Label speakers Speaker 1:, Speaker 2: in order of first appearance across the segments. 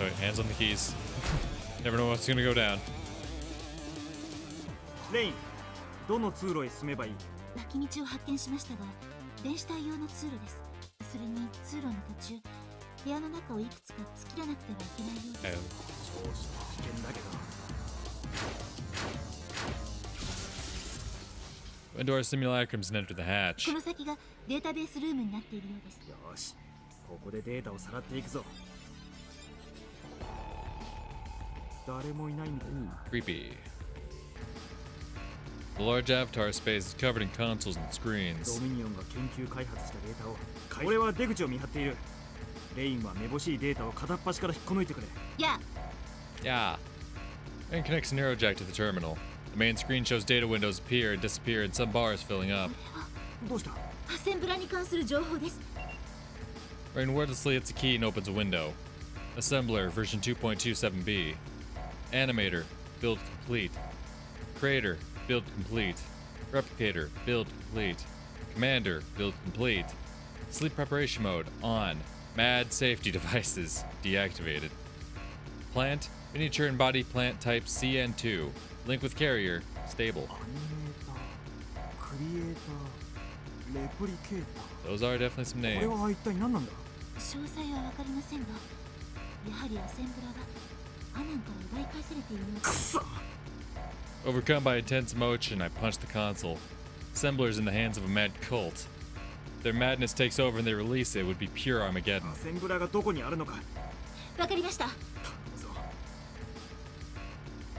Speaker 1: Alright, hands on the keys. Never know what's gonna go down.
Speaker 2: レイン、どの通路へ進めばいい？
Speaker 3: 脇道を発見しましたが、電子体用の通路です。それに通路の途中、部屋の中をいくつか突き切らなくてはいけないようです。
Speaker 2: 少々危険だけど。
Speaker 1: Endure simulacrums and enter the hatch.
Speaker 3: この先がデータベースルームになっているようです。
Speaker 2: よし、ここでデータをさらっていくぞ。誰もいないみたい。
Speaker 1: Creepy. The large avatar space is covered in consoles and screens.
Speaker 2: ドミニオンが研究開発したデータを。俺は出口を見張っている。レインはめぼしいデータを片っ端から引っこ抜いてくれ。
Speaker 1: Yeah. And connects a neurojack to the terminal. The main screen shows data windows appear and disappear and some bars filling up.
Speaker 2: どうした？
Speaker 3: アセンブラに関する情報です。
Speaker 1: Rain wordlessly hits a key and opens a window. Assembler version 2.27b. Animator, build complete. Creator, build complete. Replicator, build complete. Commander, build complete. Sleep preparation mode, on. Mad safety devices, deactivated. Plant, miniature and body plant type CN2. Link with carrier, stable.
Speaker 2: アニメーター、クリエイター、レプリケーター。
Speaker 1: Those are definitely some
Speaker 2: これ
Speaker 1: names.
Speaker 2: は一体何なんだ？
Speaker 3: 詳細はわかりませんが、やはりアセンブラがアナンから奪い返されているようです。
Speaker 2: くそ！
Speaker 1: Overcome by intense emotion, I punch the console. Assemblers in the hands of a mad cult. If their madness takes over and they release it, would be pure Armageddon.
Speaker 2: アセンブラがどこにあるのか。
Speaker 3: わかりました。
Speaker 2: 頼むぞ。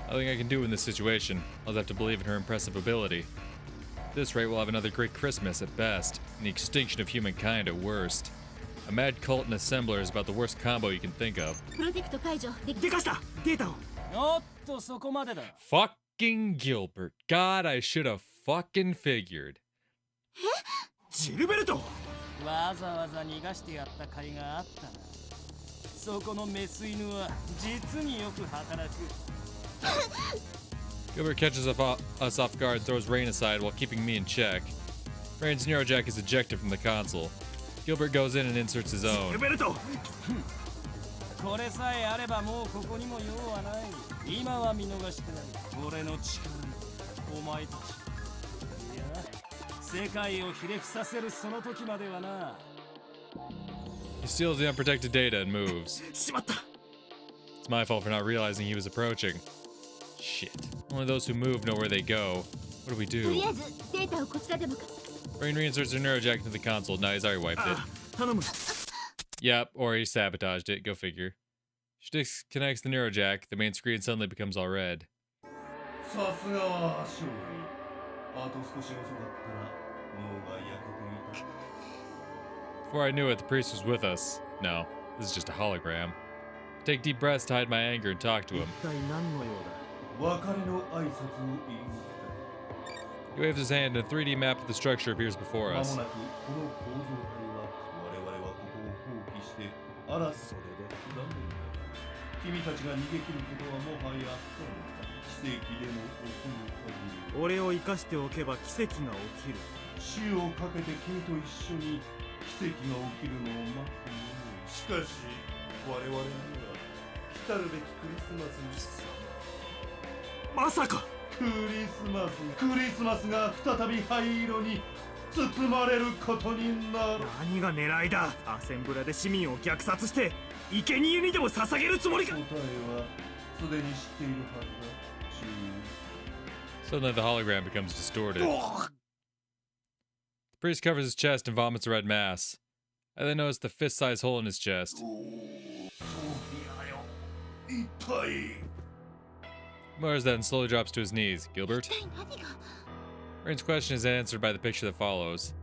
Speaker 1: Nothing I can do in this situation. I'll have to believe in her impressive ability. At this rate, we'll have another great Christmas at best, and the extinction of humankind at worst. A mad cult and assembler is about the worst combo you can think of.
Speaker 3: プロテクト解除でき
Speaker 2: でかしたデータを。
Speaker 4: おっとそこまでだ。
Speaker 1: Fucking Gilbert. God, I should have fucking figured.
Speaker 2: ジルベルト。
Speaker 4: わざわざ逃がしてやった甲斐があったな。そこのメス犬は実によく働く。
Speaker 1: Gilbert catches us off guard and throws Rain aside while keeping me in check. Rain's neurojack is ejected from the console. Gilbert goes in and inserts his
Speaker 2: ジル
Speaker 1: own.
Speaker 2: ベルト。
Speaker 4: これさえあればもうここにも用はない。今は見逃してない。俺の力にお前たち。いや、世界をひれ伏させるその時まではな。
Speaker 1: He steals the unprotected data and moves.
Speaker 2: しまった。
Speaker 1: It's my fault for not realizing he was approaching. Shit. Only those who move know where they go. What do we
Speaker 3: とり
Speaker 1: do?
Speaker 3: あえずデータをこちらでもか。
Speaker 1: Rain reinserts her neurojack into the console. Now he's already wiped it.
Speaker 2: あ、頼む。
Speaker 1: Yep, or he sabotaged it. Go figure. She disconnects the neurojack. The main screen suddenly becomes all red.
Speaker 5: さすがは勝利。あと少し遅かったら脳が焼けていた。
Speaker 1: Before I knew it, the priest was with us. No, this is just a hologram. Take deep breaths to hide my anger and talk to him.
Speaker 2: 一体何の用だ？
Speaker 5: 別れの挨拶を言い
Speaker 1: He waves his hand and a 3D map of the structure appears before
Speaker 5: 間
Speaker 1: us.
Speaker 5: もなくこの構造体は我々はここを放棄してあらそれで残念だが君たちが逃げ切ることはもはや不可能だ。奇跡でも起こる限り
Speaker 2: 俺を生かしておけば奇跡が起きる。
Speaker 5: 死をかけて君と一緒に奇跡が起きるのを待つよ。しかし我々には来たるべきクリスマスに
Speaker 2: まさか。
Speaker 5: クリスマスが再び灰色に包まれることになる。
Speaker 2: 何が狙いだ？アセンブラで市民を虐殺して生贄にでも捧げるつもりか？
Speaker 5: 答えはすでに知っているはずだ。
Speaker 1: Suddenly, the hologram becomes distorted. The priest covers his chest and vomits a red mass. I then notice the fist-sized hole in his chest.
Speaker 5: そうだよ。一体
Speaker 1: Mutters that and slowly drops to his knees. Gilbert?
Speaker 3: 一体何が？
Speaker 1: Rain's question is answered by the picture that follows.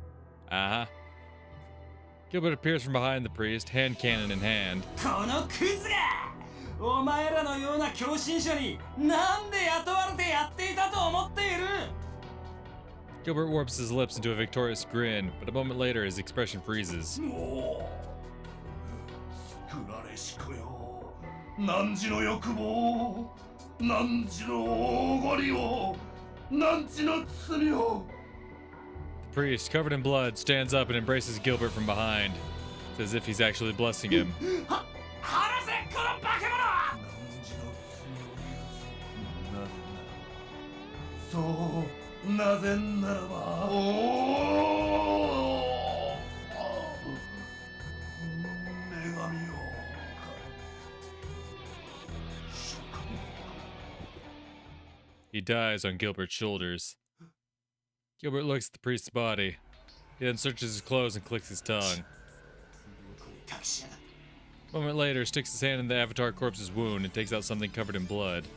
Speaker 1: Uh-huh. Gilbert appears from behind the priest, hand cannon in hand.
Speaker 4: このクズがお前らのような狂信者になんで雇われてやっていたと思っている？
Speaker 1: Gilbert warps his lips into a victorious grin, but a moment later his expression freezes.
Speaker 5: もう作られし子よ。汝の欲望、汝のおごりを、汝の罪を。
Speaker 1: The priest, covered in blood, stands up and embraces Gilbert from behind. It's as if he's actually blessing him.
Speaker 4: は、離せこのバカ者！
Speaker 5: そうなぜならば女神よ
Speaker 1: He dies on Gilbert's shoulders. Gilbert looks at the priest's body. He then searches his clothes and clicks his tongue. A moment later, sticks his hand in the Avatar corpse's wound and takes out something covered in blood.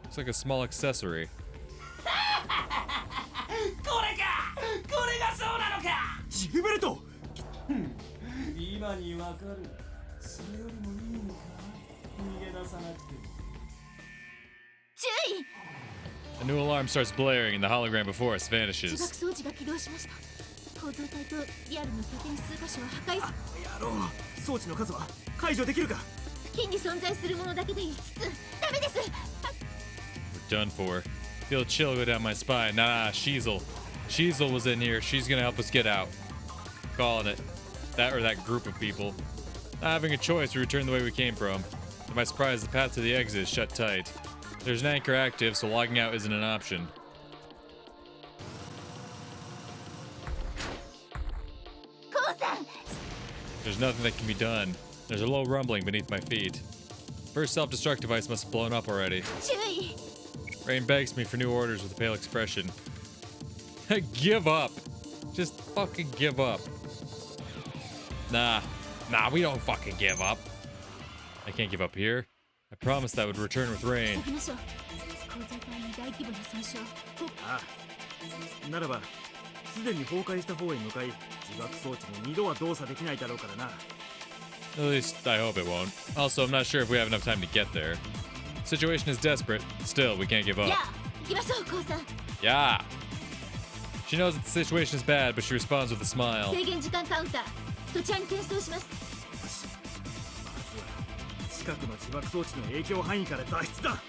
Speaker 1: Looks like a small accessory.
Speaker 4: これがそうなのか。
Speaker 2: ジグベルト。
Speaker 4: 今にわかる。それよりもいいのか。逃げ出さなくて。
Speaker 3: 注意。
Speaker 1: A new alarm starts blaring and the hologram before us
Speaker 3: 自爆
Speaker 1: vanishes.
Speaker 3: 装置が起動しました。構造体とリアルの拠点数箇所を破壊す。
Speaker 2: 野郎、装置の数は解除できるか。
Speaker 3: 付近に存在するものだけで5つ。ダメです。
Speaker 1: We're done for. Feel a chill go down my spine. Nah, Sheezel. Sheezel was in here. She's gonna help us get out. Calling it. That or that group of people. Not having a choice, we return the way we came from. To my surprise, the path to the exit is shut tight. There's an anchor active, so logging out isn't an option. There's nothing that can be done. There's a low rumbling beneath my feet. First self-destruct device must have blown up already. Rain begs me for new orders with a pale expression. Give up. Just fucking give up. Nah, we don't fucking give up. I can't give up here. I promised that would return with rain.
Speaker 2: ああ、ならばすでに崩壊した方へ向かい、自爆装置に2度は動作できないだろうからな。
Speaker 1: At least I hope it won't. Also, I'm not sure if we have enough time to get there. Situation is desperate. Still, we can't give up. Yeah. She knows that the situation is bad, but she responds with a smile.
Speaker 3: 制限時間カウンター、そちらに転送します。
Speaker 2: 近くの自爆装置の影響範囲から脱出だ。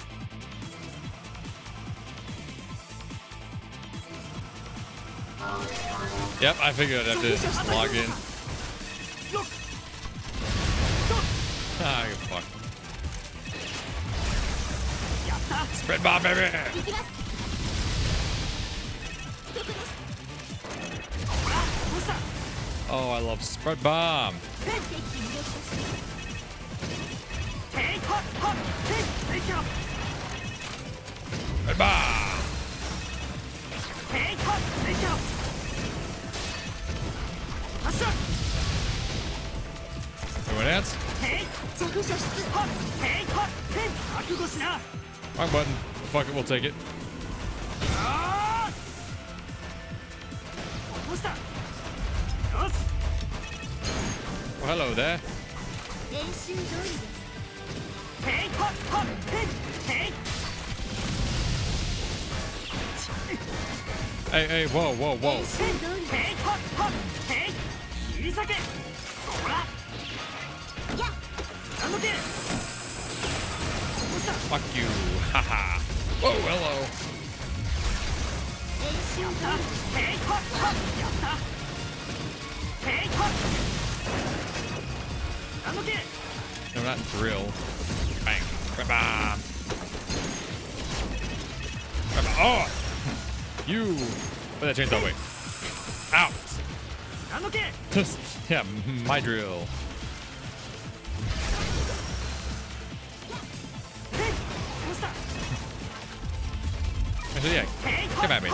Speaker 1: Yep, I figured I'd have to log in. Ah, you fuck. Spread bomb, baby!
Speaker 3: 行きます。
Speaker 1: Oh, I love spread bomb. Spread bomb. Anyone else? Wrong button. Fuck it, we'll take it. Well, hello there.
Speaker 3: 練習通りです。
Speaker 1: Hey, whoa, whoa, whoa.
Speaker 3: 練習通りです。やっ。
Speaker 1: Fuck you. Haha. Whoa, hello.
Speaker 3: 練習通りです。
Speaker 1: No, not drill. Bang. Bam. Oh! You! Put that chainsaw away. Out! Yeah, my drill. Actually, yeah, come at me.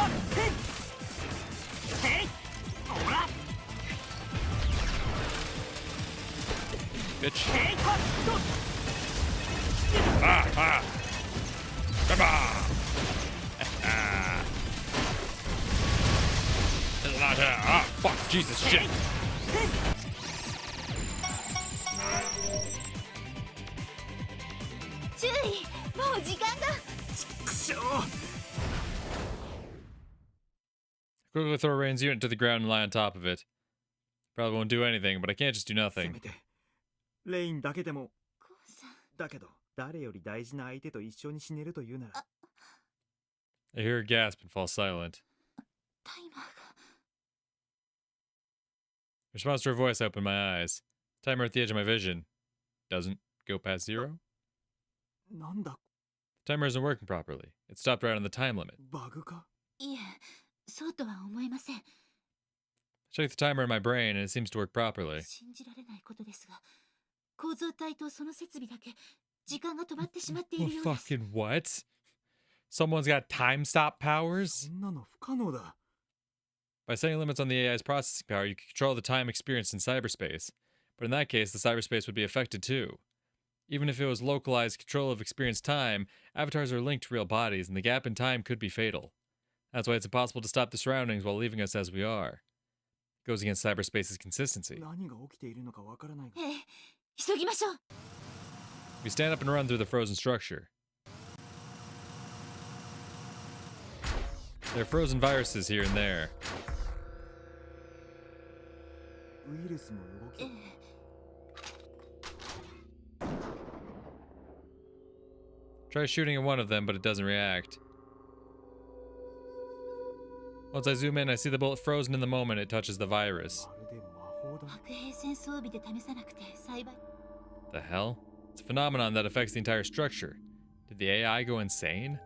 Speaker 1: Bitch. Ah! Ah, fuck, Jesus, shit. Quickly throw Rain's unit to the ground and lie on top of it. Probably won't do anything, but I can't just do
Speaker 2: せ
Speaker 1: nothing.
Speaker 2: めてレインだけでも。だけど誰より大事な相手と一緒に死ねるというなら。
Speaker 1: I hear her gasp and fall silent.
Speaker 3: タイマーが。
Speaker 1: In response to her voice, I open my eyes. Timer at the edge of my vision. Doesn't go past 0?
Speaker 2: なんだ。
Speaker 1: Timer isn't working properly. It stopped right on the time limit.
Speaker 2: バグか？
Speaker 3: いえ、そうとは思えません。
Speaker 1: Check the timer in my brain and it seems to work properly.
Speaker 3: 信じられないことですが、構造体とその設備だけ時間が止まってしまってい
Speaker 1: Well,
Speaker 3: るようです。
Speaker 1: fucking what? Someone's got time stop
Speaker 2: そ
Speaker 1: powers?
Speaker 2: んなの不可能だ。
Speaker 1: By setting limits on the AI's processing power, you can control the time experienced in cyberspace. But in that case, the cyberspace would be affected too. Even if it was localized control of experienced time, avatars are linked to real bodies, and the gap in time could be fatal. That's why it's impossible to stop the surroundings while leaving us as we are. It goes against cyberspace's consistency.
Speaker 2: 何が起きているのかわからないが。
Speaker 3: ええ、急ぎましょう。
Speaker 1: We stand up and run through the frozen structure. There are frozen viruses here and there.
Speaker 2: ウイルスの動き。
Speaker 1: Try shooting at one of them, but it doesn't react. Once I zoom in, I see the bullet frozen in the moment it touches the virus.
Speaker 2: まるで魔法だ。
Speaker 3: 白兵戦装備で試さなくて幸い。
Speaker 1: The hell? It's a phenomenon that affects the entire structure. Did the AI go insane?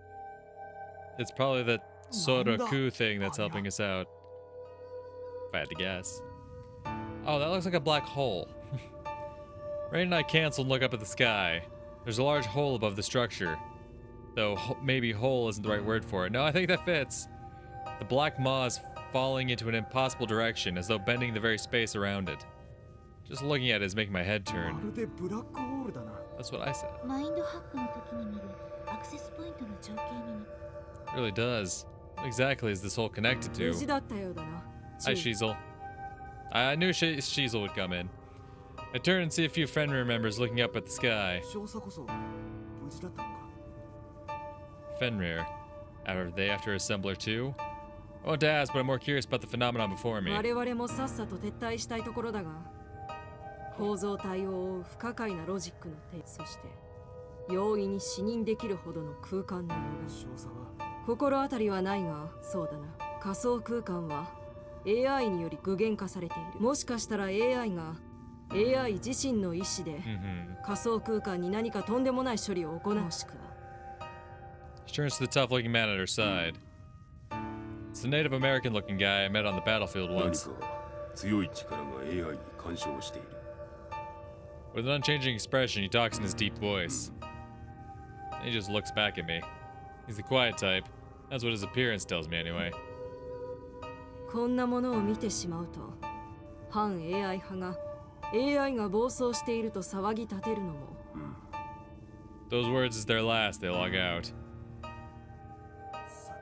Speaker 1: It's probably the Soraku thing that's helping us out. If I had to guess. Oh, that looks like a black hole. Rain and I cancel and look up at the sky. There's a large hole above the structure. Though maybe hole isn't the right word for it. No, I think that fits. The black maw is falling into an impossible direction, as though bending the very space around it. Just looking at it is making my head
Speaker 2: ま
Speaker 1: turn.
Speaker 2: るでブラックホールだな。
Speaker 1: That's what I said.
Speaker 3: マインドハックの時に見るアクセスポイントの情景に。
Speaker 1: It really does. What exactly is this hole connected
Speaker 6: 無
Speaker 1: to?
Speaker 6: 事だったようだな。
Speaker 1: Hi, Sheezel. I knew Sheezel would come in. I turn and see a few Fenrir members looking up at the sky.
Speaker 2: 少佐こそ無事だったのか。
Speaker 1: Fenrir. Are they after Assembler too? I won't ask, but I'm more curious about the phenomenon before me.
Speaker 6: 我々もさっさと撤退したいところだが、構造体を覆う不可解なロジックの手、そして容易に視認できるほどの空間の
Speaker 2: 少佐は
Speaker 6: 心当たりはないが、そうだな。仮想空間は AI により具現化されている。もしかしたら AI が AI 自身の意思で
Speaker 1: Mm-hmm.
Speaker 6: 仮想空間に何かとんでもない処理を行う。もしくは
Speaker 1: She turns to the tough-looking man at her side. It's the Native American-looking guy I met on the battlefield
Speaker 7: 何
Speaker 1: once.
Speaker 7: か強い力が AI に干渉している。
Speaker 1: With an unchanging expression, he talks in his deep voice. He just looks back at me. He's the quiet type. That's what his appearance tells me anyway.
Speaker 6: こんなものを見てしまうと、反 AI 派が AI が暴走していると騒ぎ立てるのも。
Speaker 1: Those words is their last, they log out.
Speaker 2: さ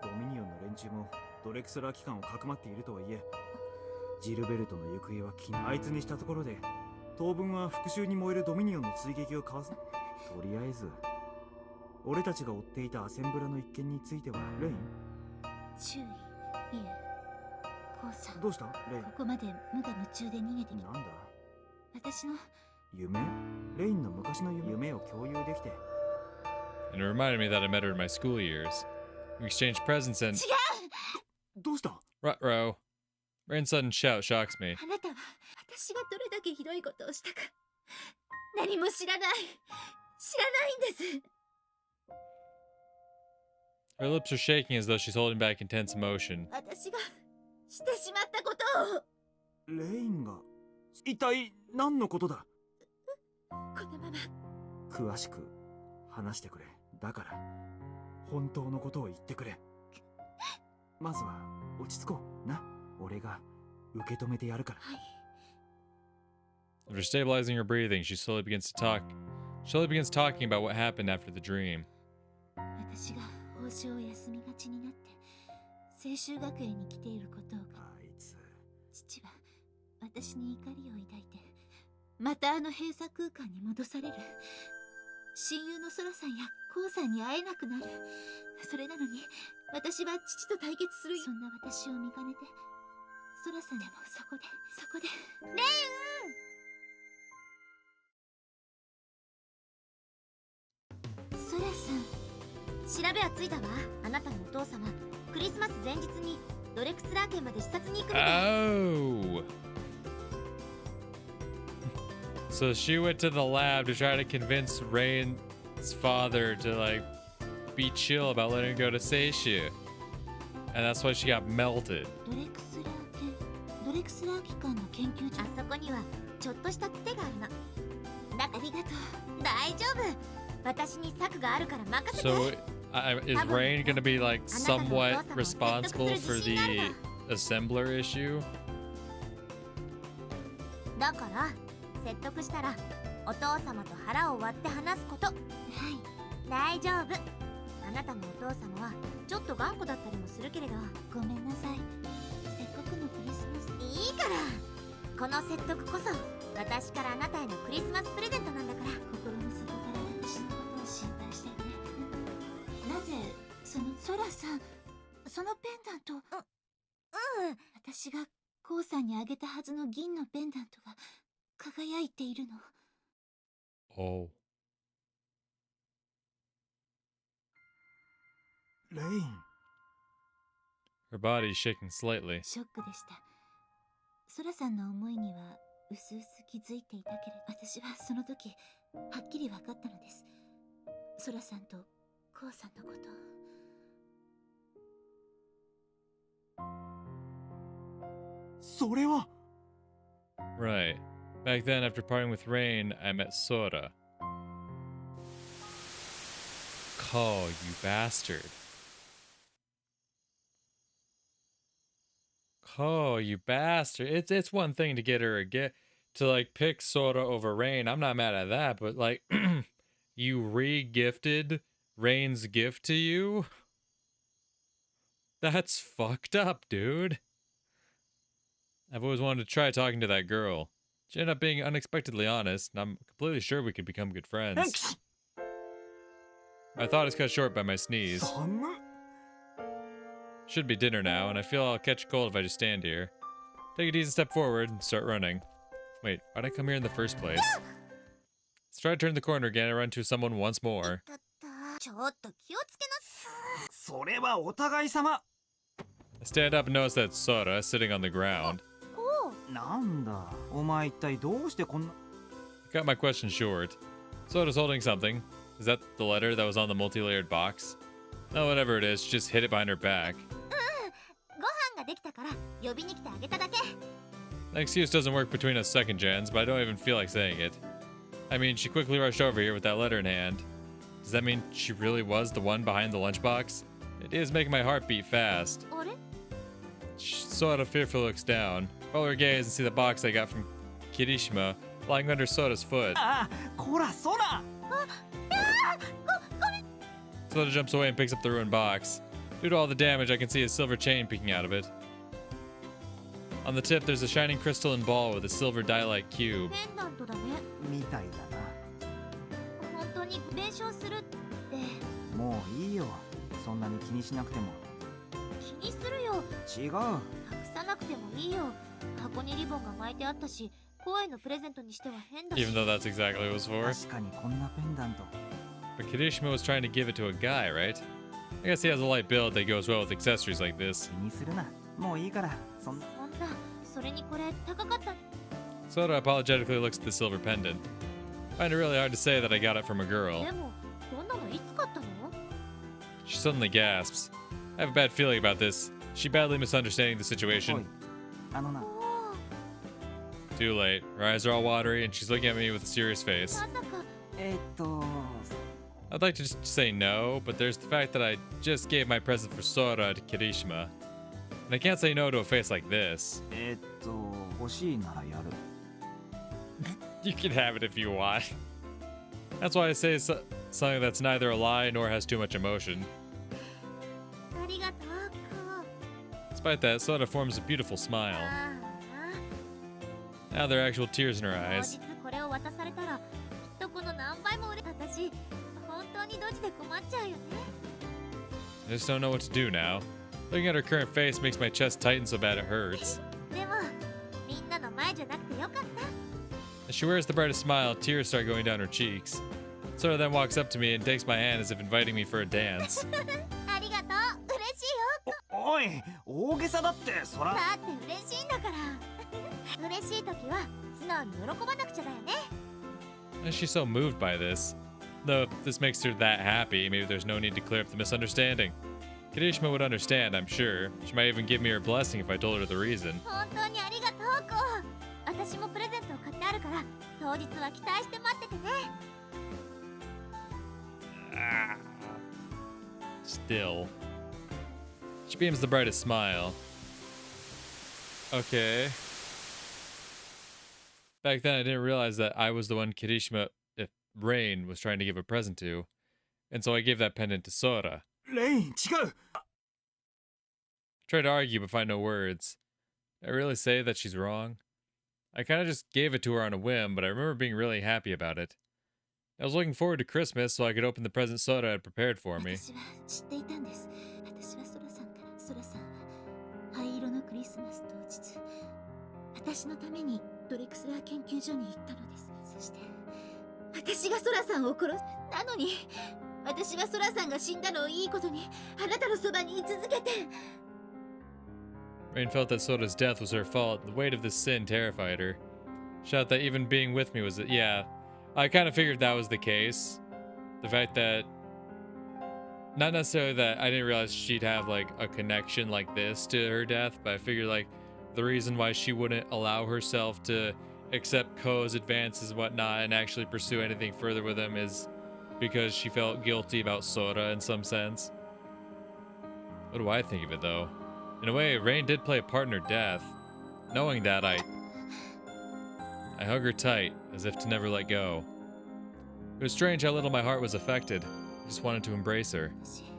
Speaker 2: て、ドミニオンの連中もドレクスラー機関をかくまっているとはいえ、ジルベルトの行方はあいつにしたところで、当分は復讐に燃えるドミニオンの追撃をかわす。とりあえず、俺たちが追っていたアセンブラの一件については、レイン。
Speaker 3: 注意。いえ、コウさん。
Speaker 2: どうしたレイン。
Speaker 3: ここまで無我夢中で逃げてきた。
Speaker 2: なんだ
Speaker 3: 私の
Speaker 2: 夢レインの昔の夢を共有できて。
Speaker 1: And it reminded me that I met her in my school years. We exchanged presents and...
Speaker 3: 違う。
Speaker 2: どうした
Speaker 1: Ruh-roh. Rain's sudden shout shocks me.
Speaker 3: あなたは私がどれだけひどいことをしたか何も知らないんです。
Speaker 1: Her lips are shaking as though she's holding back intense emotion.
Speaker 3: 私がしてしまったことを。
Speaker 2: レインが一体何のことだ。
Speaker 3: このまま
Speaker 2: 詳しく話してくれ。だから本当のことを言ってくれ。まずは落ち着こうな。俺が受け止めてやるから。
Speaker 3: はい。
Speaker 1: After stabilizing her breathing, she slowly begins talking about what happened after the dream.
Speaker 3: 私が報奨を休みがちになって青州学園に来ていることを
Speaker 2: あいつ
Speaker 3: 父は私に怒りを抱いてまたあの閉鎖空間に戻される。親友のソラさんやコウさんに会えなくなる。それなのに私は父と対決する。そんな私を見かねてソラさんでもそこでレイン。ソラさん、調べはついたわ。あなたのお父様クリスマス前日にドレクスラー家まで視察に行くので。
Speaker 1: Oh! So she went to the lab to try to convince Rain his father to like be chill about letting her go to Seishu. And that's why she got melted.
Speaker 3: ドレクスラー機関の研究所。あそこにはちょっとしたつてがあるの。だありがとう。大丈夫。私に策があるから任せて。
Speaker 1: So, is Rain gonna be like somewhat responsible for the assembler issue?
Speaker 3: だから説得したらお父様と腹を割って話すこと。はい。大丈夫。あなたもお父様はちょっと頑固だったりもするけれど。ごめんなさい。せっかくのクリスマス。いいから。この説得こそ私からあなたへのクリスマスプレゼントなんだから。心の底から私のことを心配してね。なぜそのソラさん、そのペンダント。私がコウさんにあげたはずの銀のペンダントが輝いているの。
Speaker 1: Oh.
Speaker 2: レイン。
Speaker 1: Her body is shaking slightly.
Speaker 3: ショックでした。ソラさんの思いにはうすうす気づいていたけれど、私はその時はっきり分かったのです。ソラさんとコウさんのこと。
Speaker 2: それは。
Speaker 1: Right. Back then, after parting with Rain, I met Sora. Ko, you bastard. Ko, you bastard. It's one thing to get her to like pick Sora over Rain. I'm not mad at that, but like you re-gifted Rain's gift to you? That's fucked up, dude. I've always wanted to try talking to that girl. She ended up being unexpectedly honest, and I'm completely sure we could become good friends. My thought is cut short by my sneeze. Should be dinner now, and I feel I'll catch a cold if I just stand here. Take a decent step forward and start running. Wait, why'd I come here in the first place? Let's try to turn the corner again and run into someone once more.
Speaker 3: ちょっと気をつけな。
Speaker 2: それはお互い様。
Speaker 1: I stand up and notice that Sora sitting on the ground.
Speaker 2: なんだ、お前一体どうしてこんな。
Speaker 1: Cut my question short. Sora's holding something. Is that the letter that was on the multi-layered box? No, whatever it is, she just hid it behind her back.
Speaker 3: ご飯ができたから呼びに来てあげただけ。
Speaker 1: That excuse doesn't work between us second gens, but I don't even feel like saying it. I mean, she quickly rushed over here with that letter in hand. Does that mean she really was the one behind the lunchbox? It is making my heart beat fast.
Speaker 3: あれ？
Speaker 1: Sora fearfully looks down. Roll her gaze and see the box I got from Kirishima lying under Sora's foot.
Speaker 2: ああ、こら、そら。
Speaker 1: Sora jumps away and picks up the ruined box. Due to all the damage, I can see a silver chain peeking out of it. On the tip, there's a shining crystalline ball with a silver die-like cube.
Speaker 3: ペンダントだね。
Speaker 2: みたいだな。
Speaker 3: 本当に弁償するって。
Speaker 2: もういいよ。そんなに気にしなくても。
Speaker 3: 気にするよ。
Speaker 2: 違う。
Speaker 3: 隠さなくてもいいよ。箱にリボンが巻いてあったし、声のプレゼントにしては変だし。
Speaker 1: Even though that's exactly what it was for.
Speaker 2: 確かにこんなペンダント。
Speaker 1: But Kirishima was trying to give it to a guy, right? I guess he has a light build that goes well with accessories like this.
Speaker 2: 気にするな。もういいから。そんな。
Speaker 3: そんな、それにこれ高かった。
Speaker 1: Sora apologetically looks at the silver pendant. I find it really hard to say that I got it from a girl.
Speaker 3: でも、どんなのいつ買ったの？
Speaker 1: She suddenly gasps. I have a bad feeling about this. She badly misunderstanding the
Speaker 2: おい
Speaker 1: situation.
Speaker 2: あのな。
Speaker 1: Too late. Her eyes are all watery and she's looking at me with a serious face.
Speaker 3: まさか。
Speaker 1: I'd like to just say no, but there's the fact that I just gave my present for Sora to Kirishima. And I can't say no to a face like this.
Speaker 2: 欲しいならやる。
Speaker 1: You can have it if you want. That's why I say something that's neither a lie nor has too much emotion.
Speaker 3: ありがとう。
Speaker 1: Despite that, Sora forms a beautiful smile.
Speaker 3: ああ。
Speaker 1: Now there are actual tears in her
Speaker 3: 当
Speaker 1: eyes.
Speaker 3: 日これを渡されたら、きっとこの何倍も売れた私、本当にドジで困っちゃうよね。
Speaker 1: I just don't know what to do now. Looking at her current face makes my chest tighten so bad it hurts.
Speaker 3: でも、みんなの前じゃなくてよかった。
Speaker 1: As she wears the brightest smile, tears start going down her cheeks. Sora then walks up to me and takes my hand as if inviting me for a dance.
Speaker 3: ありがとう。嬉しいよ。
Speaker 2: おい、大げさだってそら。
Speaker 3: だって嬉しいんだから。嬉しい時は素直に喜ばなくちゃだよね。
Speaker 1: Why is she so moved by this? Though if this makes her that happy, maybe there's no need to clear up the misunderstanding. Kirishima would understand, I'm sure. She might even give me her blessing if I told her the reason.
Speaker 3: 本当にありがとうこう。私もプレゼントを買ってあるから当日は期待して待っててね。
Speaker 1: Still. She beams the brightest smile. Okay. Back then I didn't realize that I was the one Kirishima, if Rain, was trying to give a present to. And so I gave that pendant to Sora.
Speaker 2: レイン違う。
Speaker 1: Tried to argue but find no words. Did I really say that she's wrong? I kind of just gave it to her on a whim, but I remember being really happy about it. I was looking forward to Christmas so I could open the present Sora had prepared for me.
Speaker 3: 私は知っていたんです。私はソラさんからソラさんは灰色のクリスマス当日、私のためにドレクスラー研究所に行ったのです。そして私がソラさんを殺す。なのに私はソラさんが死んだのをいいことにあなたのそばに居続けて。
Speaker 1: Rain felt that Sora's death was her fault. The weight of this sin terrified her. She thought that even being with me was it. Yeah, I kind of figured that was the case. The fact that, not necessarily that I didn't realize she'd have like a connection like this to her death, but I figured like the reason why she wouldn't allow herself to accept Ko's advances and whatnot and actually pursue anything further with him is because she felt guilty about Sora in some sense. What do I think of it though? In a way, Rain did play a part in her death. Knowing that, I hug her tight, as if to never let go. It was strange how little my heart was affected. I just wanted to embrace her.
Speaker 3: 私やっ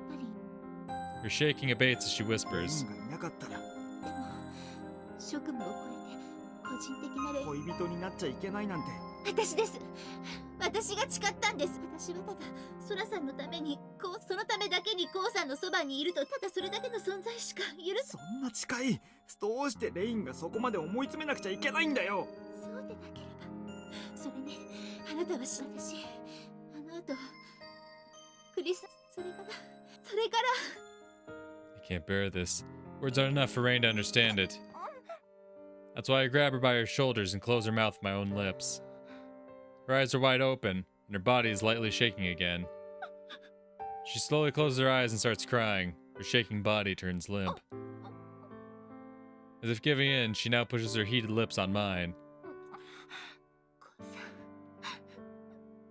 Speaker 3: ぱり
Speaker 1: Her shaking abates as she
Speaker 2: レイ
Speaker 1: whispers.
Speaker 2: ンがいなかったら
Speaker 3: でも職務を超えて個人的な恋
Speaker 2: 恋人になっちゃいけないなんて。
Speaker 3: 私です。私が誓ったんです。私はただソラさんのためにそのためだけにコウさんのそばにいると、ただそれだけの存在しか許す。
Speaker 2: そんな近い。どうしてレインがそこまで思い詰めなくちゃいけないんだよ。
Speaker 3: そうでなければ。それね、あなたは私あの後クリス、それから
Speaker 1: I can't bear this. Words aren't enough for Rain to understand it. That's why I grab her by her shoulders and close her mouth with my own lips. Her eyes are wide open, and her body is lightly shaking again. She slowly closes her eyes and starts crying. Her shaking body turns limp. As if giving in, she now pushes her heated lips on mine.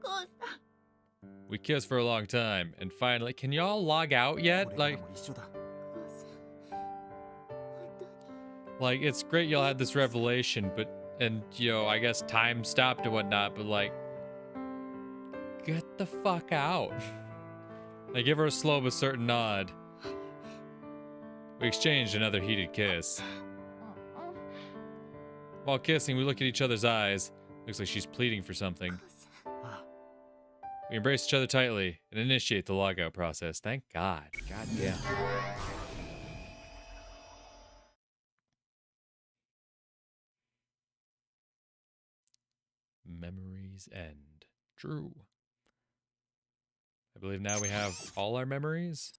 Speaker 3: コウさん
Speaker 1: We kiss for a long time, and finally, can y'all log out
Speaker 2: こ
Speaker 1: yet?
Speaker 2: れから
Speaker 1: Like,
Speaker 2: も一緒だ。
Speaker 3: コウさん本当に
Speaker 1: like it's great y'all had this revelation, but and you know, I guess time stopped and whatnot, but like, get the fuck out. I give her a slow but certain nod. We exchanged another heated kiss. While kissing, we look at each other's eyes. Looks like she's pleading for something.
Speaker 3: コウさん
Speaker 2: あ
Speaker 1: We embrace each other tightly and initiate the logout process. Thank God. God damn. Memories end. True. I believe now we have all our memories.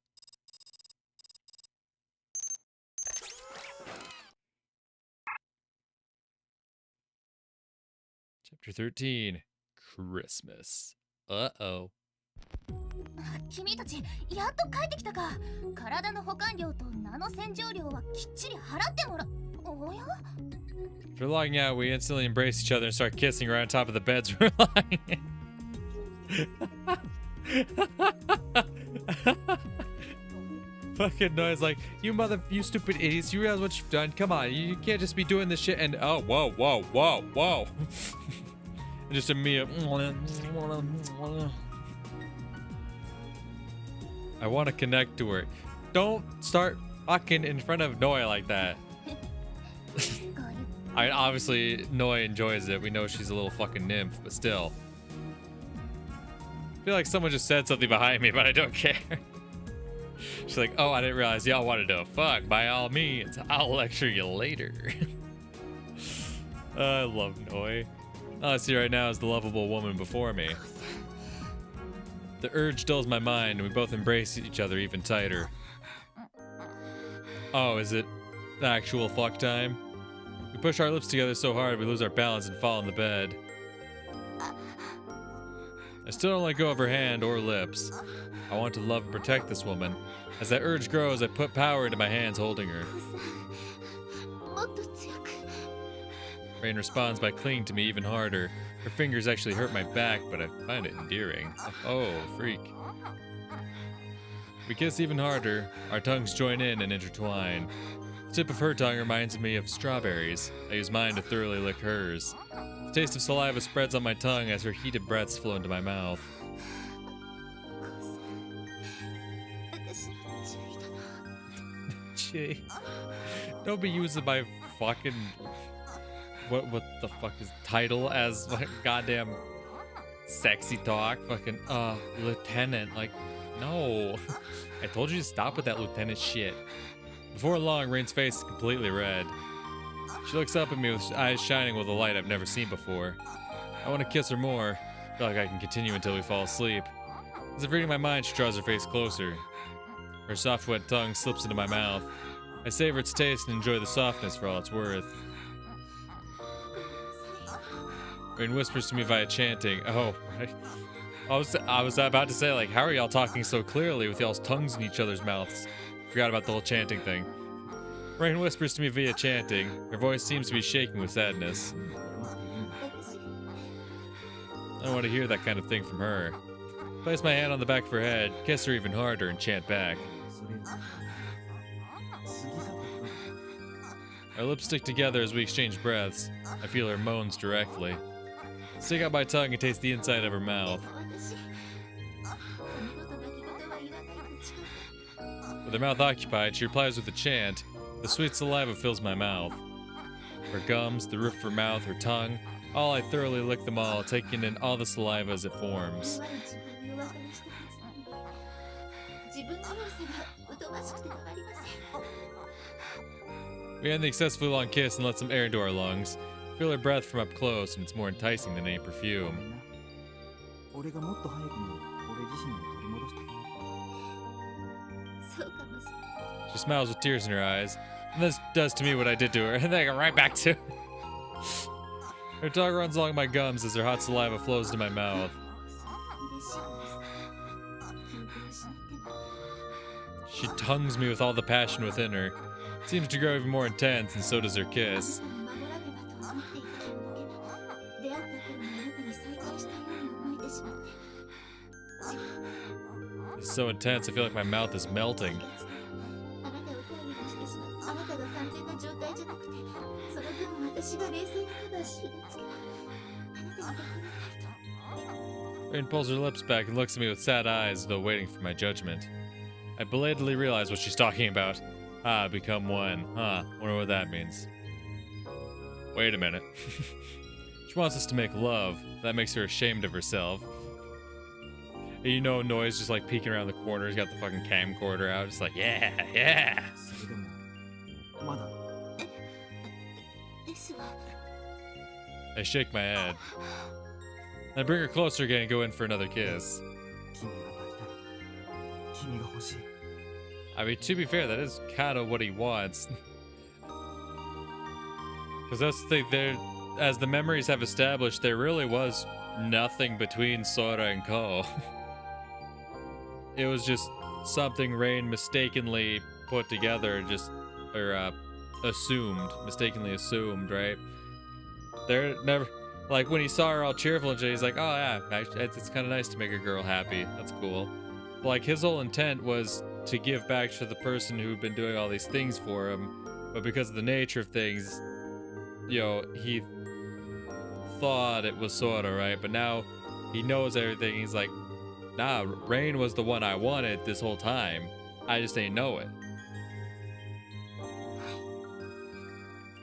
Speaker 1: Chapter 13. Christmas. Uh-oh.
Speaker 3: 君たちやっと帰ってきたか。体の保管料と名の洗浄料はきっちり払ってもらおや。
Speaker 1: After logging out, we instantly embrace each other and start kissing right on top of the beds we're lying in. Fucking noise like, you stupid idiots, you realize what you've done? Come on, you can't just be doing this shit and oh, whoa, whoa, whoa, whoa. And just a me. I want to connect to her. Don't start fucking in front of Noi like that. I obviously Noi enjoys it. We know she's a little fucking nymph, but still. I feel like someone just said something behind me, but I don't care. She's like, oh, I didn't realize y'all wanted to fuck. By all means, I'll lecture you later. I love Noi. All I see right now is the lovable woman before me. The urge dulls my mind, and we both embrace each other even tighter. Oh, is it actual fuck time? We push our lips together so hard we lose our balance and fall in the bed. I still don't let go of her hand or lips. I want to love and protect this woman. As that urge grows, I put power into my hands holding her.
Speaker 3: もっと強く。
Speaker 1: Rain responds by clinging to me even harder. Her fingers actually hurt my back, but I find it endearing. Oh, freak. We kiss even harder. Our tongues join in and intertwine. The tip of her tongue reminds me of strawberries. I use mine to thoroughly lick hers. The taste of saliva spreads on my tongue as her heated breaths flow into my mouth.
Speaker 3: 私の注意だな。
Speaker 1: Gee. Don't be using my fucking... What the fuck is title as like goddamn sexy talk? Fucking, lieutenant. Like, no. I told you to stop with that lieutenant shit. Before long, Rain's face is completely red. She looks up at me with eyes shining with a light I've never seen before. I want to kiss her more. I feel like I can continue until we fall asleep. As if reading my mind, she draws her face closer. Her soft, wet tongue slips into my mouth. I savor its taste and enjoy the softness for all it's worth. Rain whispers to me via chanting. Oh, right. I was about to say, like, how are y'all talking so clearly with y'all's tongues in each other's mouths? Forgot about the whole chanting thing. Rain whispers to me via chanting. Her voice seems to be shaking with sadness. I don't want to hear that kind of thing from her. Place my hand on the back of her head, kiss her even harder, and chant back.
Speaker 2: それ過ぎ去ったことだ。
Speaker 1: Our lips stick together as we exchange breaths. I feel her moans directly. Stick out my tongue and taste the inside of her mouth.
Speaker 3: 私、二度と泣き言は言わないと誓う。
Speaker 1: With her mouth occupied, she replies with a chant. The sweet saliva fills my mouth. Her gums, the roof of her mouth, her tongue, all I thoroughly lick them all, taking in all the saliva as it forms.
Speaker 3: 我々自分にお別れしたはずなのに、自分の弱さが疎ましくてたまりません。
Speaker 1: We end the excessively long kiss and let some air into our lungs. Feel her breath from up close, and it's more enticing than any
Speaker 2: ごめ
Speaker 1: perfume.
Speaker 2: んな。俺がもっと早くに俺自身を取り戻した。
Speaker 3: そうかもしれない。
Speaker 1: She smiles with tears in her eyes, and this does to me what I did to her, and then I go right back to her tongue runs along my gums as her hot saliva flows into my mouth.
Speaker 3: 嬉しいのです。記憶を失っても。
Speaker 1: She tongues me with all the passion within her. It seems to grow even more intense, and so does her
Speaker 3: あ
Speaker 1: kiss.
Speaker 3: なたに守らねばと思っていたんだけど、出会った頃のあなたに再会したように思えてしまって。
Speaker 1: It's so intense, I feel like my mouth is melting.
Speaker 3: あなたを頼りにしてしまった。あなたが完全な状態じゃなくて、その分私が冷静にカバーしがつけば、あなたに逆になると。
Speaker 1: Rain pulls her lips back and looks at me with sad eyes, as though waiting for my judgment. I belatedly realize what she's talking about. Ah, become one. Huh, wonder what that means. Wait a minute. She wants us to make love. That makes her ashamed of herself. And you know, Noise just like peeking around the corner. He's got the fucking camcorder out. Just like, yeah, yeah.
Speaker 2: それでもまだ。
Speaker 3: ですわ。
Speaker 1: I shake my head. I bring her closer again and go in for another kiss.
Speaker 2: 君が抱きたい。君が欲しい。
Speaker 1: I mean, to be fair, that is kind of what he wants. Because that's the thing, there, as the memories have established, there really was nothing between Sora and Ko. It was just something Rain mistakenly put together, mistakenly assumed, right? There never, like when he saw her all cheerful and shit, he's like, oh yeah, it's kind of nice to make a girl happy. That's cool. But like his whole intent was to give back to the person who'd been doing all these things for him, but because of the nature of things, you know, he thought it was Sora, right? But now he knows everything. He's like, nah, Rain was the one I wanted this whole time. I just ain't know it.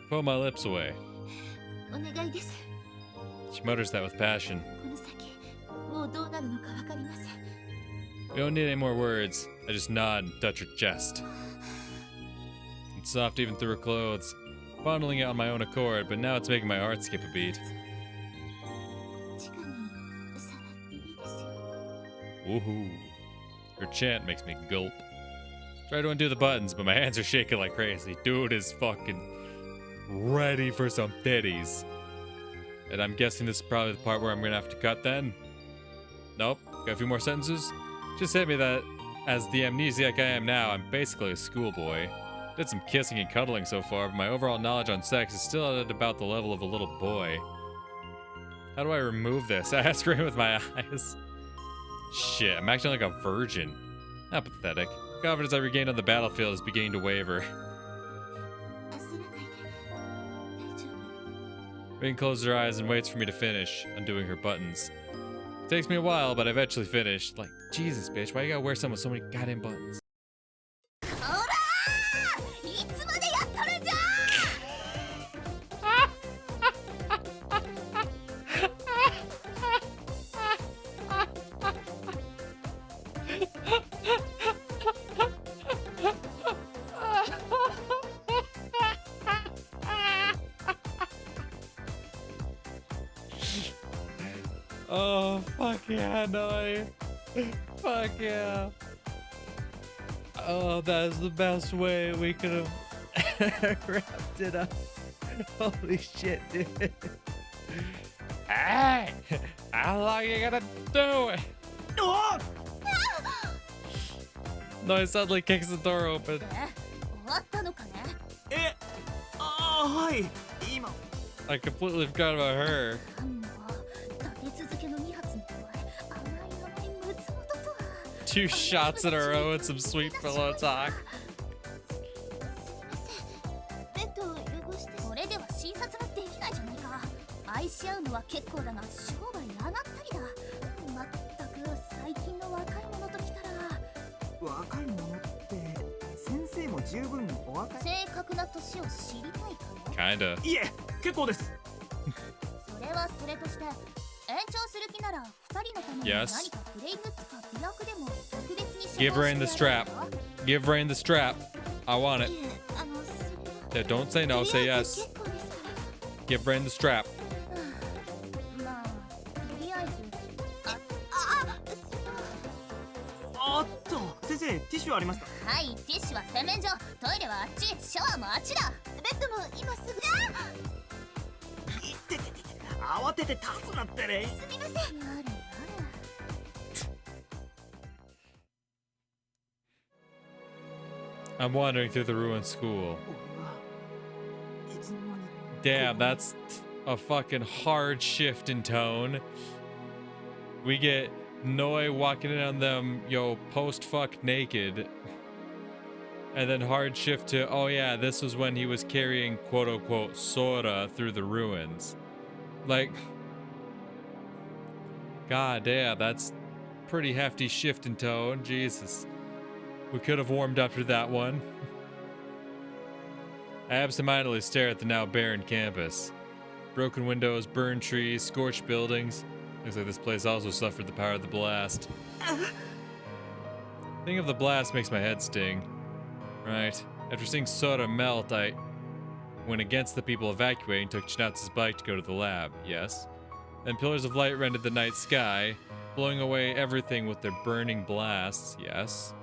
Speaker 1: Pull my lips away.
Speaker 3: お願いです。
Speaker 1: She mutters that with passion.
Speaker 3: この先、もうどうなるのかわかりません。
Speaker 1: We don't need any more words. I just nod and touch her chest. It's soft even through her clothes. Fondling it on my own accord, but now it's making my heart skip a beat.
Speaker 3: 地下に触っていいですよ。
Speaker 1: Woohoo. Her chant makes me gulp. Try to undo the buttons, but my hands are shaking like crazy. Dude is fucking ready for some titties. And I'm guessing this is probably the part where I'm gonna have to cut then? Nope. Got a few more sentences? Just hit me that as the amnesiac I am now, I'm basically a schoolboy. Did some kissing and cuddling so far, but my overall knowledge on sex is still at about the level of a little boy. How do I remove this? I ask her with my eyes. Shit, I'm acting like a virgin. How pathetic. Confidence I regained on the battlefield is beginning to waver. Rain closes her eyes and waits for me to finish, undoing her buttons. It takes me a while, but I eventually finish. Like, Jesus, bitch, why you gotta wear something with so many goddamn buttons? Oh, fuck yeah, no. Fuck yeah. Oh, that is the best way we could have wrapped it up. Holy shit, dude. Hey! How long you gonna do it? No, he suddenly kicks the door open. I completely forgot about her. 2 shots in a row and some sweet pillow talk.
Speaker 3: これでは診察ができないじゃないか。愛し合うのは結構だが商売あがったりだ。まったく最近の若い者ときたら。
Speaker 2: 若い者って先生も十分お若い。
Speaker 3: 正確な年を知りたいか。
Speaker 1: Kinda.
Speaker 2: いえ、結構です。
Speaker 3: それはそれとして。 延長する気なら2人のために何かプレイグッズかビラクでも特別に
Speaker 1: Give Rain the strap. Give Rain the strap. I want it. Yeah, don't say no, say yes. Give Rain the strap.
Speaker 3: まあ、とりあえず
Speaker 2: おっと、先生、ティッシュありますか？
Speaker 3: はい、ティッシュは洗面所、トイレはあっち、シャワーもあっちだ。ベッドも今すぐ。
Speaker 2: 慌てて立つなってね。
Speaker 3: すみません。やれやれ。
Speaker 1: I'm wandering through the ruined school. Damn, that's a fucking hard shift in tone. We get Noi walking in on them, yo, post-fuck naked. And then hard shift to, oh yeah, this was when he was carrying quote-unquote Sora through the ruins. Like, god damn, that's pretty hefty shift in tone. Jesus. We could have warmed up to that one. I absentmindedly stare at the now barren campus. Broken windows, burned trees, scorched buildings. Looks like this place also suffered the power of the blast. Thinking of the blast makes my head sting. Right. After seeing Sora melt, I went against the people evacuating, took Chinatsu's bike to go to the lab. Yes. Then pillars of light rendered the night sky, blowing away everything with their burning blasts. Yes.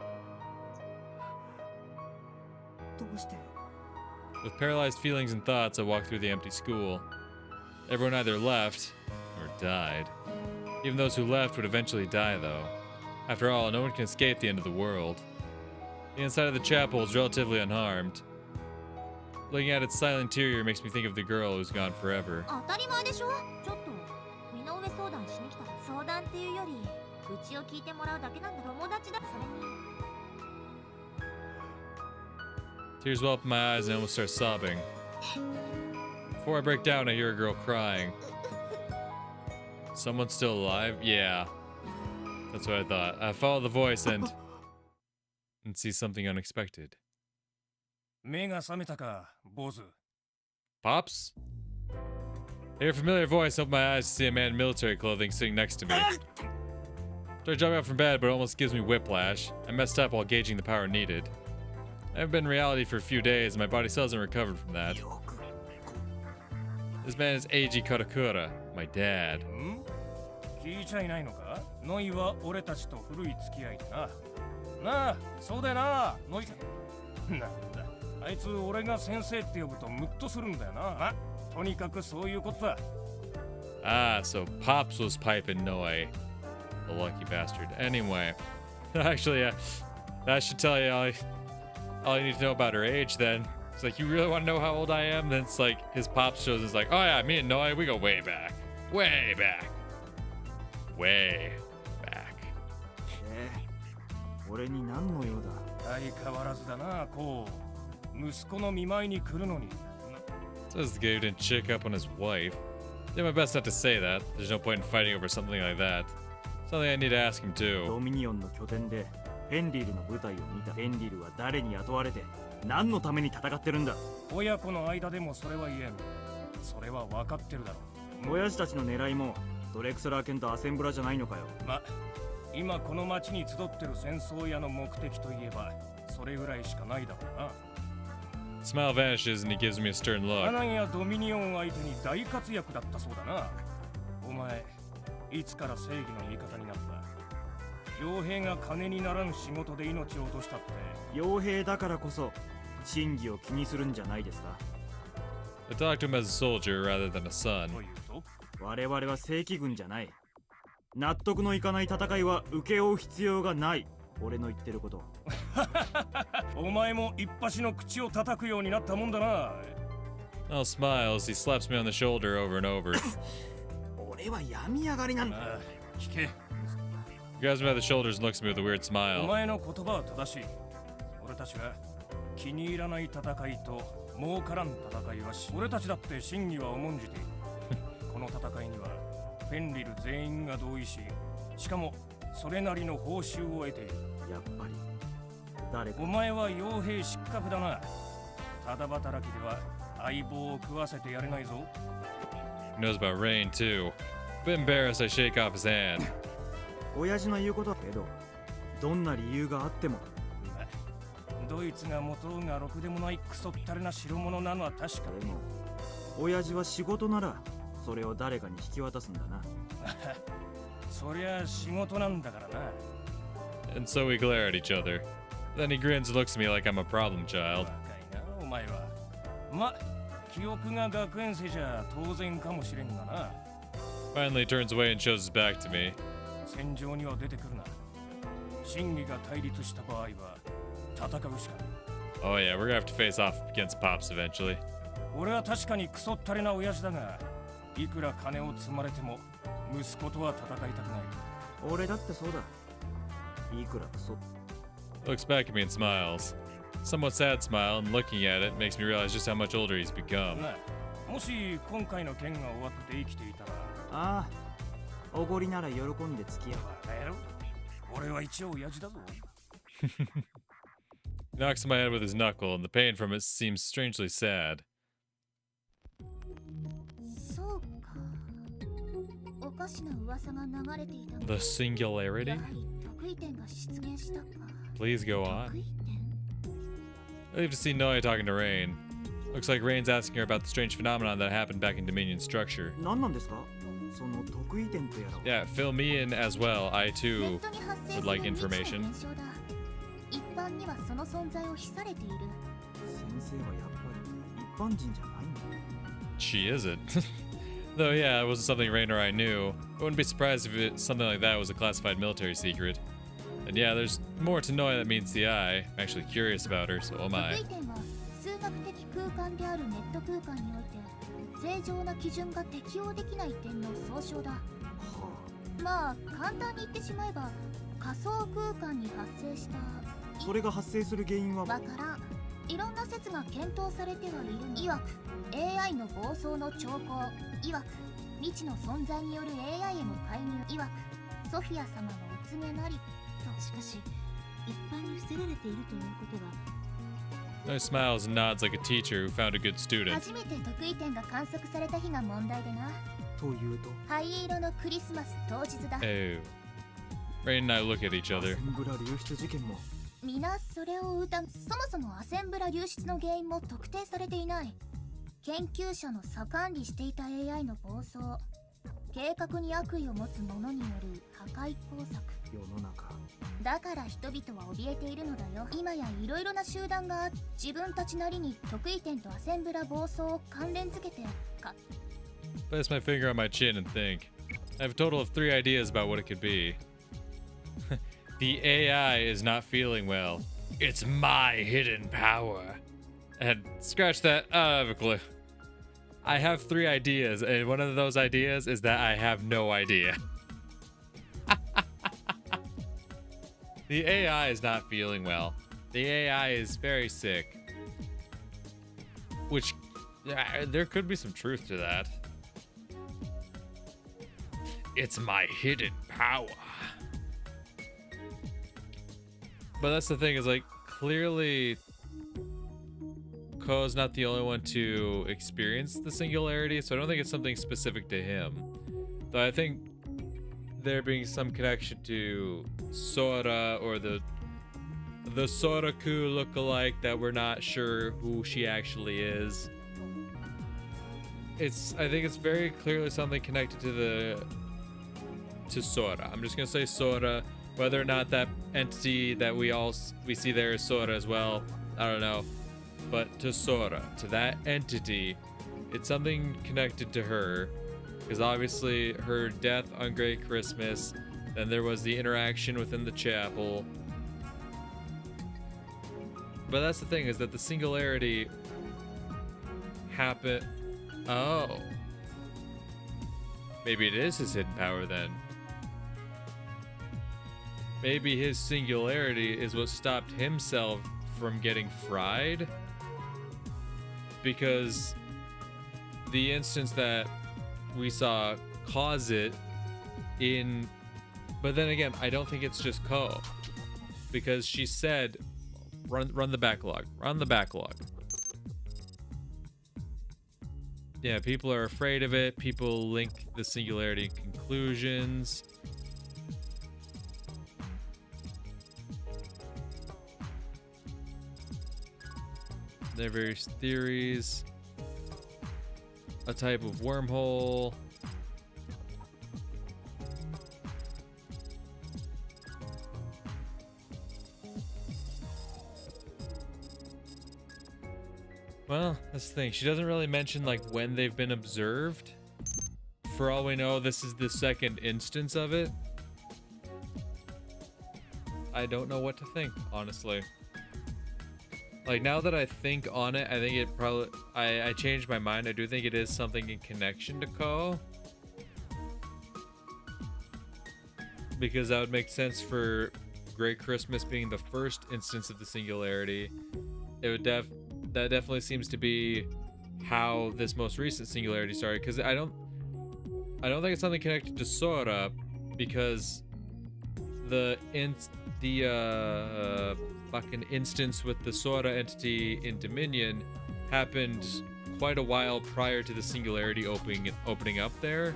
Speaker 1: With paralyzed feelings and thoughts, I walked through the empty school. Everyone either left or died. Even those who left would eventually die, though. After all, no one can escape the end of the world. The inside of the chapel is relatively unharmed. Looking at its silent interior makes me think of the girl who's gone forever. Tears well up in my eyes and I almost start sobbing. Before I break down, I hear a girl crying. Someone still alive? Yeah. That's what I thought. I follow the voice and see something unexpected. Pops? I hear a familiar voice, open my eyes to see a man in military clothing sitting next to me. Try jumping up from bed, but it almost gives me whiplash. I messed up while gauging the power needed. I haven't been in reality for a few days, and my body still hasn't recovered from that. This man is Eiji Karakura, my dad. Ah, so Pops was piping Noi. The lucky bastard. Anyway, actually, that should tell you all you need to know about her age then. It's like, you really want to know how old I am? Then it's like, his pops shows is like, oh yeah, me and Noi, we go way back. Way back. Way back.
Speaker 2: 俺に何の用だ。
Speaker 4: 相変わらずだな、こう。息子の見舞いに来るのに。
Speaker 1: Says the guy who didn't check up on his wife. Did my best not to say that. There's no point in fighting over something like that. Something I need to ask him
Speaker 2: ド
Speaker 1: too.
Speaker 2: ミニオンの拠点でフェンリルの舞台を見た。フェンリルは誰に雇われて何のために戦ってるんだ。
Speaker 4: 親子の間でもそれは言えん。それは分かってるだろう。
Speaker 2: 親父たちの狙いもドレクスラー犬とアセンブラじゃないのかよ。
Speaker 4: ま、今この町に集ってる戦争屋の目的といえばそれぐらいしかないだろうな。
Speaker 1: Smile vanishes and he gives me a stern
Speaker 4: ア
Speaker 1: look.
Speaker 4: ナンやドミニオン相手に大活躍だったそうだな。お前、いつから正義の味方になった？傭兵が金にならん仕事で命を落としたって。
Speaker 2: 傭兵だからこそ真偽を気にするんじゃないですか。
Speaker 1: I talked to him as a soldier rather than a son.
Speaker 4: というと、
Speaker 2: 我々は正規軍じゃない。納得のいかない戦いは請け負う必要がない。俺の言ってること。
Speaker 4: お前も一発の口を叩くようになったもんだな。
Speaker 1: Al smiles, he slaps me on the shoulder over and over.
Speaker 2: 俺は病み上がりなんだ。
Speaker 4: ああ、聞け。
Speaker 1: He grabs me by the shoulders and looks at me with a weird
Speaker 4: お
Speaker 1: smile.
Speaker 4: 前の言葉は正しい。俺たちは気に入らない戦いと儲からん戦いはし、俺たちだって真偽は重んじている。この戦いにはフェンリル全員が同意し、しかもそれなりの報酬を得ている。
Speaker 2: やっぱり誰か。
Speaker 4: お前は傭兵失格だな。ただ働きでは相棒を食わせてやれないぞ。
Speaker 1: He knows about Rain too. A bit embarrassed, I shake off his hand.
Speaker 2: 親父の言うことだけど、どんな理由があっても。
Speaker 4: ドイツが持とうがろくでもないクソったれな代物なのは確か
Speaker 2: でも親父は仕事ならそれを誰かに引き渡すんだな。
Speaker 4: そりゃ仕事なんだからな。
Speaker 1: And so we glare at each other. Then he grins and looks at me like I'm a problem child.
Speaker 4: 若いなお前は。ま、記憶が学園生じゃ当然かもしれんがな。
Speaker 1: Finally, he turns away and shows his back to me.
Speaker 4: 戦場には出てくるな。真偽が対立した場合は戦うしかない。
Speaker 1: Oh yeah, we're gonna have to face off against Pops eventually.
Speaker 4: 俺は確かにクソったれな親父だが、いくら金を積まれても息子とは戦いたくない。
Speaker 2: 俺だってそうだ。いくらクソ。
Speaker 1: Looks back at me and smiles. Somewhat sad smile, and looking at it makes me realize just how much older he's become.
Speaker 4: なあ、もし今回の件が終わって生きていたら。
Speaker 2: ああ、おごりなら喜んで付き合う。
Speaker 4: バカ野郎。俺は一応親父だぞ。
Speaker 1: He knocks my head with his knuckle, and the pain from it seems strangely sad.
Speaker 3: そうか。おかしな噂が流れていたが。
Speaker 1: The singularity?
Speaker 3: やはり得意点が出現したか。
Speaker 1: Please go on.
Speaker 3: 得意点
Speaker 1: I leave to see Noe talking to Rain. Looks like Rain's asking her about the strange phenomenon that happened back in Dominion structure.
Speaker 2: 何なんですかその得意点とやらは。
Speaker 1: Yeah, fill me in as well. I
Speaker 3: ネ
Speaker 1: too
Speaker 3: ットに発生す
Speaker 1: would
Speaker 3: る
Speaker 1: like
Speaker 3: 未知の
Speaker 1: information.
Speaker 3: 現象だ。一般にはその存在を秘されている。
Speaker 2: 先生はやっぱり一般人じゃないんだ。
Speaker 1: She isn't. Though, yeah, it wasn't something Rain or I knew. I wouldn't be surprised if something like that was a classified military secret. And yeah, there's more to Noe that meets the eye. I'm actually curious about her, so am
Speaker 3: 得
Speaker 1: I.
Speaker 3: 意点は数学的空間であるネット空間において正常な基準が適用できない点の総称だ。
Speaker 2: は
Speaker 3: まあ簡単に言ってしまえば仮想空間に発生した。
Speaker 2: あ、それが発生する原因は。
Speaker 3: わからん。いろんな説が検討されてはいる。いわく AI の暴走の兆候。いわく未知の存在による AI への介入。いわくソフィア様のお告げなり。としかし一般に伏せられているということは。
Speaker 1: Noe smiles and nods like a teacher who found a good student.
Speaker 3: 初めて得意点が観測された日が問題でな。
Speaker 2: というと。
Speaker 3: 灰色のクリスマス当日だ。
Speaker 1: Oh. Rain and I look at each
Speaker 2: ア
Speaker 1: other.
Speaker 2: センブラ流出事件も。
Speaker 3: 皆それを疑う。そもそもアセンブラ流出の原因も特定されていない。研究者の差管理していた AI の暴走。計画に悪意を持つ者による破壊工作。
Speaker 2: 世の中。
Speaker 3: だから人々は怯えているのだよ。今やいろいろな集団が自分たちなりに得意点とアセンブラ暴走を関連づけてか。
Speaker 1: Place my finger on my chin and think. I have a total of 3 ideas about what it could be. The AI is not feeling well. It's my hidden power. And scratch that. I have a clue. I have 3 ideas, and one of those ideas is that I have no idea. The AI is not feeling well. The AI is very sick. Which, there could be some truth to that. It's my hidden power. But that's the thing, is like, clearly Ko's not the only one to experience the singularity, so I don't think it's something specific to him. Though I think there being some connection to Sora, or the Soraku lookalike that we're not sure who she actually is. I think it's very clearly something connected to Sora. I'm just gonna say Sora. Whether or not that entity that we see there is Sora as well, I don't know. But to Sora, to that entity, it's something connected to her. Because obviously her death on Great Christmas, then there was the interaction within the chapel. But that's the thing, is that the singularity happened. Oh. Maybe it is his hidden power then. Maybe his singularity is what stopped himself from getting fried. Because the instance that we saw cause it in... But then again, I don't think it's just Ko. Because she said, run the backlog. Run the backlog. Yeah, people are afraid of it. People link the singularity conclusions. There are various theories. A type of wormhole. Well, that's the thing. She doesn't really mention like when they've been observed. For all we know, this is the second instance of it. I don't know what to think, honestly. Like, now that I think on it, I think it probably... I changed my mind. I do think it is something in connection to Ko. Because that would make sense for Great Christmas being the first instance of the singularity. It would that definitely seems to be how this most recent singularity started. Because I don't think it's something connected to Sora, because the fucking instance with the Sora entity in Dominion happened quite a while prior to the singularity opening up there.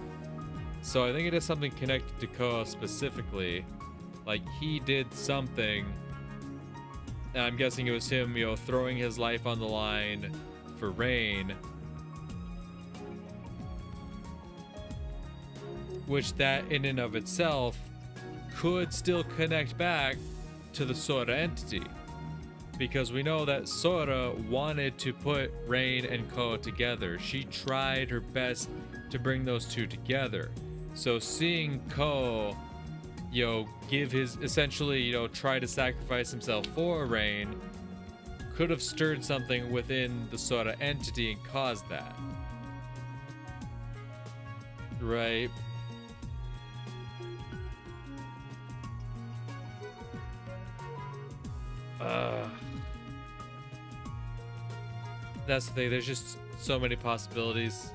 Speaker 1: So I think it is something connected to Ko specifically. Like, he did something, and I'm guessing it was him, you know, throwing his life on the line for Rain. Which that in and of itself could still connect back to the Sora entity, because we know that Sora wanted to put Rain and Ko together. She tried her best to bring those two together. So seeing Ko, you know, give his, essentially, you know, try to sacrifice himself for Rain, could have stirred something within the Sora entity and caused that. Right? That's the thing, there's just so many possibilities.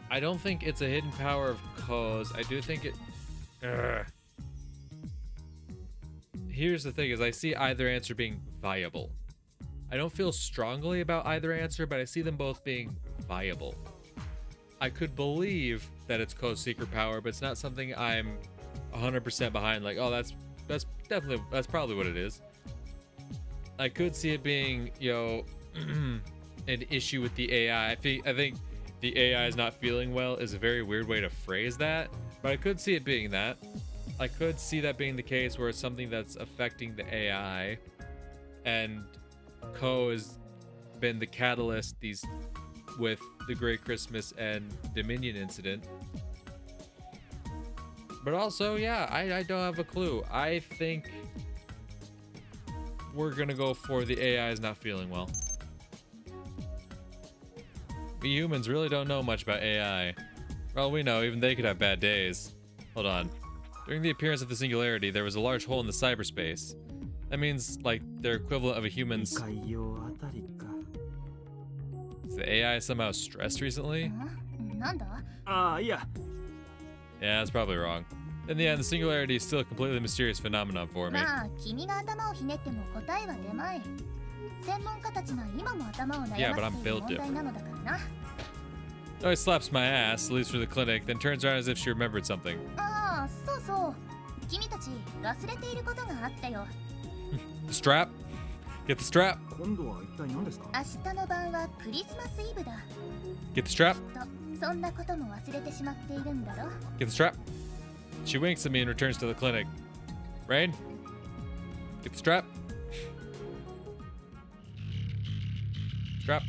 Speaker 1: I don't think it's a hidden power of Ko's. I do think it... Here's the thing, is I see either answer being viable. I don't feel strongly about either answer, but I see them both being viable. I could believe that it's Ko's secret power, but it's not something I'm 100% behind, like, oh, that's probably what it is. I could see it being, you know, an issue with the AI. I think the AI is not feeling well is a very weird way to phrase that, but I could see it being that. I could see that being the case where it's something that's affecting the AI, and Ko has been the catalyst with the Great Christmas and Dominion incident. But also, yeah, I don't have a clue. I think we're gonna go for the AI is not feeling well. We humans really don't know much about AI. Well, we know even they could have bad days. Hold on. During the appearance of the singularity, there was a large hole in the cyberspace. That means, like, their equivalent of a human's...
Speaker 2: 海洋あたりか。
Speaker 1: Is the AI somehow stressed recently?
Speaker 3: なんだ？
Speaker 2: ああ、いや。
Speaker 1: Yeah, that's probably wrong. In the end, the singularity is still a completely mysterious phenomenon for me.
Speaker 3: まあ、君が頭をひねっても答えは出まい。専門家たちが今も頭を悩ませている問題なのだからな。
Speaker 1: Always slaps my ass, leaves for the clinic, then turns around as if she remembered something.
Speaker 3: ああ、そうそう。君たち忘れていることがあったよ。
Speaker 1: The strap? Get the strap?
Speaker 2: 今度は一体何ですか？
Speaker 3: 明日の晩はクリスマスイブだ。
Speaker 1: Get the strap?
Speaker 3: と、そんなことも忘れてしまっているんだろ。
Speaker 1: Get the strap? She winks at me and returns to the clinic. Rain? Get the strap? Strap.